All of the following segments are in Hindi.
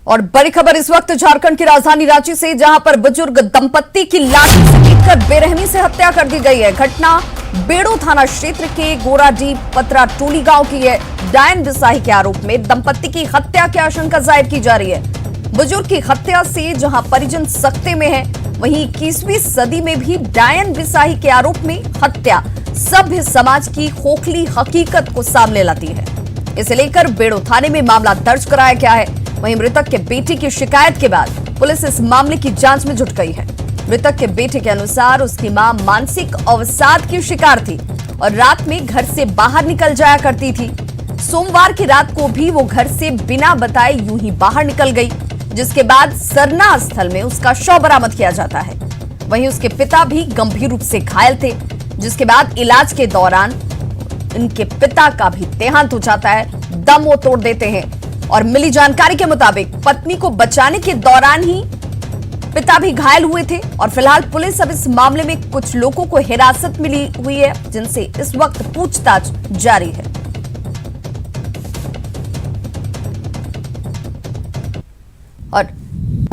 और बड़ी खबर इस वक्त झारखंड की राजधानी रांची से, जहां पर बुजुर्ग दंपत्ति की लाठी से पीटकर बेरहमी से हत्या कर दी गई है। घटना बेड़ो थाना क्षेत्र के गोराडीह पतरा टोली गांव की है। डायन बिसाही के आरोप में दंपत्ति की हत्या की आशंका जाहिर की जा रही है। बुजुर्ग की हत्या से जहां परिजन सकते में है, वहीं 21वीं सदी में भी डायन बिसाही के आरोप में हत्या सभ्य समाज की खोखली हकीकत को सामने लाती है। इसे लेकर बेड़ो थाने में मामला दर्ज कराया गया है। वहीं मृतक के बेटे की शिकायत के बाद पुलिस इस मामले की जांच में जुट गई है। मृतक के बेटे के अनुसार उसकी मां मानसिक अवसाद की शिकार थी और रात में घर से बाहर निकल जाया करती थी। सोमवार की रात को भी वो घर से बिना बताए यूं ही बाहर निकल गई, जिसके बाद सरना स्थल में उसका शव बरामद किया जाता है। वहीं उसके पिता भी गंभीर रूप से घायल थे, जिसके बाद इलाज के दौरान इनके पिता का भी देहांत हो जाता है, दम वो तोड़ देते हैं। और मिली जानकारी के मुताबिक पत्नी को बचाने के दौरान ही पिता भी घायल हुए थे। और फिलहाल पुलिस अब इस मामले में कुछ लोगों को हिरासत मिली हुई है, जिनसे इस वक्त पूछताछ जारी है। और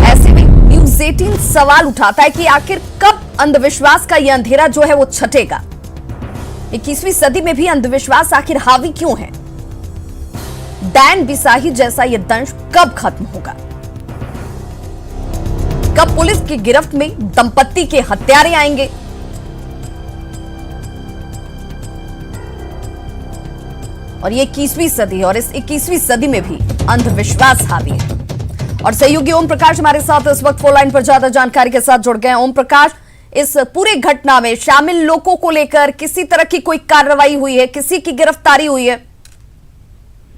ऐसे में न्यूज़ 18 सवाल उठाता है कि आखिर कब अंधविश्वास का यह अंधेरा जो है वो छटेगा। 21वीं सदी में भी अंधविश्वास आखिर हावी क्यों है? डायन बिसाही जैसा यह दंश कब खत्म होगा? कब पुलिस की गिरफ्त में दंपत्ति के हत्यारे आएंगे? और ये 21वीं सदी, और इस 21वीं सदी में भी अंधविश्वास हावी है। और सहयोगी ओम प्रकाश हमारे साथ इस वक्त फोन लाइन पर ज्यादा जानकारी के साथ जुड़ गए हैं। ओम प्रकाश, इस पूरे घटना में शामिल लोगों को लेकर किसी तरह की कोई कार्रवाई हुई है? किसी की गिरफ्तारी हुई है?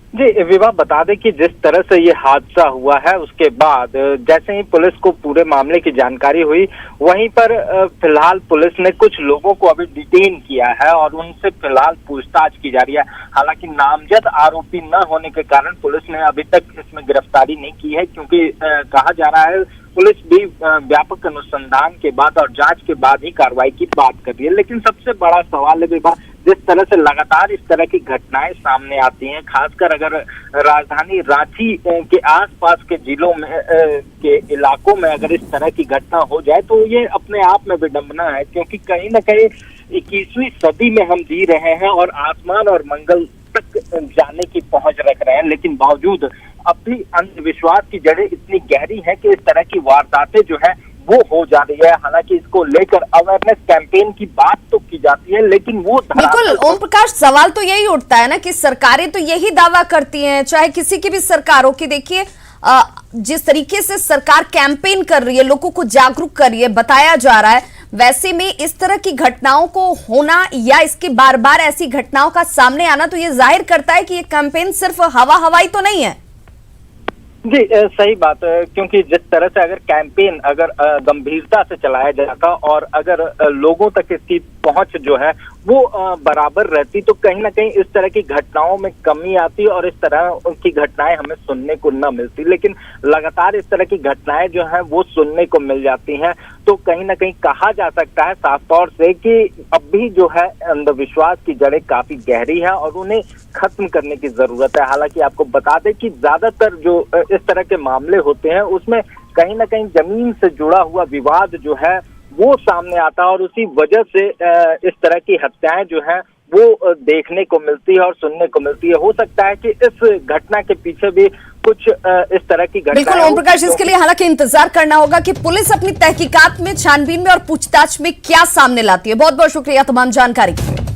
जी विवाह, बता दें कि जिस तरह से ये हादसा हुआ है उसके बाद जैसे ही पुलिस को पूरे मामले की जानकारी हुई, वहीं पर फिलहाल पुलिस ने कुछ लोगों को अभी डिटेन किया है और उनसे फिलहाल पूछताछ की जा रही है। हालांकि नामजद आरोपी न होने के कारण पुलिस ने अभी तक इसमें गिरफ्तारी नहीं की है, क्योंकि कहा जा रहा है पुलिस भी व्यापक अनुसंधान के बाद और जांच के बाद ही कार्रवाई की बात कर रही है। लेकिन सबसे बड़ा सवाल है विवाह, जिस तरह से लगातार इस तरह की घटनाएं सामने आती हैं, खासकर अगर राजधानी रांची के आसपास के जिलों में के इलाकों में अगर इस तरह की घटना हो जाए, तो ये अपने आप में विडंबना है, क्योंकि कहीं ना कहीं 21वीं सदी में हम जी रहे हैं और आसमान और मंगल तक जाने की पहुंच रख रहे हैं, लेकिन बावजूद अब भी अंधविश्वास की जड़ें इतनी गहरी हैं कि इस तरह की वारदातें जो है वो हो जा रही है। हालांकि इसको लेकर अवेयरनेस कैंपेन की बात तो की जाती है, लेकिन वो बिल्कुल ओम प्रकाश, सवाल तो यही उठता है ना कि सरकारें तो यही दावा करती हैं, चाहे किसी की भी सरकार हो, कि देखिए जिस तरीके से सरकार कैंपेन कर रही है, लोगों को जागरूक कर रही है, बताया जा रहा है, वैसे में इस तरह की घटनाओं को होना या इसके बार बार ऐसी घटनाओं का सामने आना तो ये जाहिर करता है कि ये कैंपेन सिर्फ हवाई तो नहीं है। जी सही बात है, क्योंकि जिस तरह से अगर कैंपेन अगर गंभीरता से चलाया जाता और अगर लोगों तक इसकी पहुंच जो है वो बराबर रहती, तो कहीं ना कहीं इस तरह की घटनाओं में कमी आती और इस तरह की घटनाएं हमें सुनने को न मिलती। लेकिन लगातार इस तरह की घटनाएं जो हैं वो सुनने को मिल जाती हैं, तो कहीं ना कहीं कहा जा सकता है साफ तौर से कि अब भी जो है अंधविश्वास की जड़ें काफी गहरी है और उन्हें खत्म करने की जरूरत है। हालांकि आपको बता दें कि ज्यादातर जो इस तरह के मामले होते हैं उसमें कहीं ना कहीं जमीन से जुड़ा हुआ विवाद जो है वो सामने आता है और उसी वजह से इस तरह की हत्याएं जो है वो देखने को मिलती है और सुनने को मिलती है। हो सकता है कि इस घटना के पीछे भी कुछ इस तरह की घटना। बिल्कुल ओम प्रकाश, इसके लिए हालांकि इंतजार करना होगा कि पुलिस अपनी तहकीकात में, छानबीन में और पूछताछ में क्या सामने लाती है। बहुत बहुत शुक्रिया तमाम जानकारी के लिए।